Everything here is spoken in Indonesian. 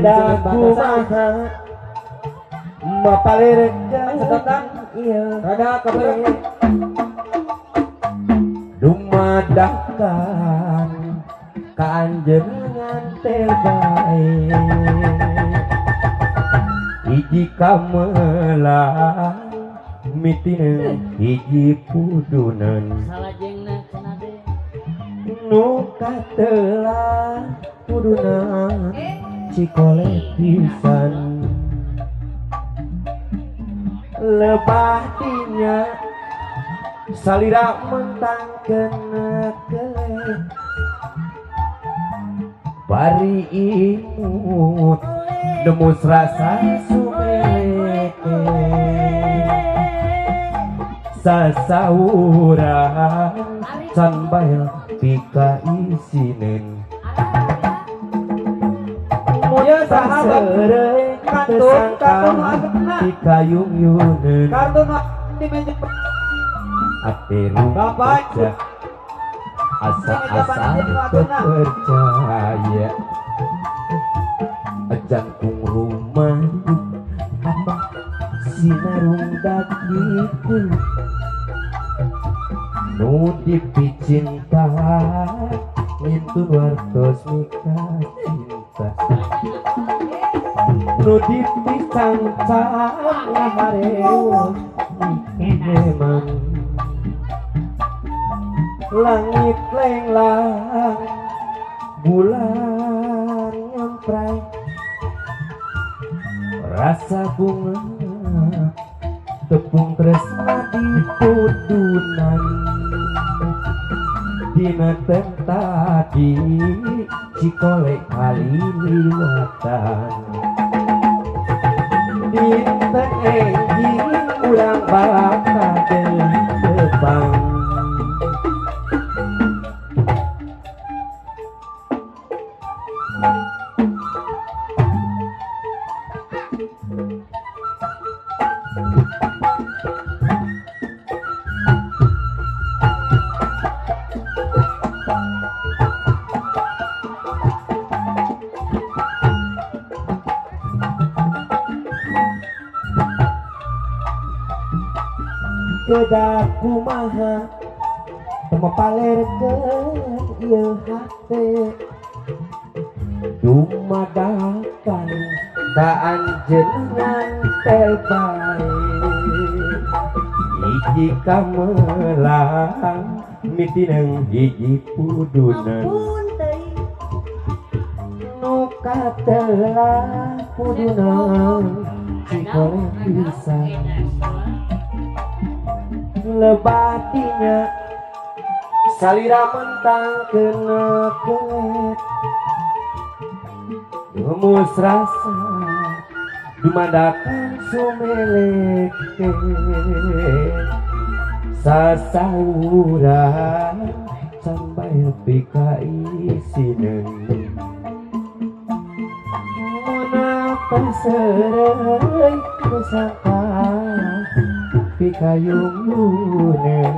kumaha mapalirkeun sedotan ieu rada kabar dumadakan ka anjeungan teh bae hiji kamelang mitina hiji pudunan salajengna cenah teh nu katelah puduna cikole pisan lebah dinya salira mentangkeun keleh bari imut nemus rasa sumeleke sasaurang can bae pika isinen ya sahabat kartun pika yung-yunen kartun di meja atiru Bapak. baca asa-asa percaya jantung rumah apa sinarung dakiku nu dipicinta ngintun wartos mika cinta nu dipicancang ngahareu memang langit lenglang bulan nyemprai rasa bunga tepung tresna di pudunan dina teh tadi cikole kali liwatan dinten enjing urang baka deui tepang kedah kumaha teu palerkeun ieu hate dumadakan ka anjeungan teh bae hiji kamelang mitineng hiji pudunan nu katelah pudunan cikole pisan lebatinya salira mentang kena kelet gemus rasa dumadakan sumeleke sasaurang sampai pika isinen menapa serei kusaka pikayung lunen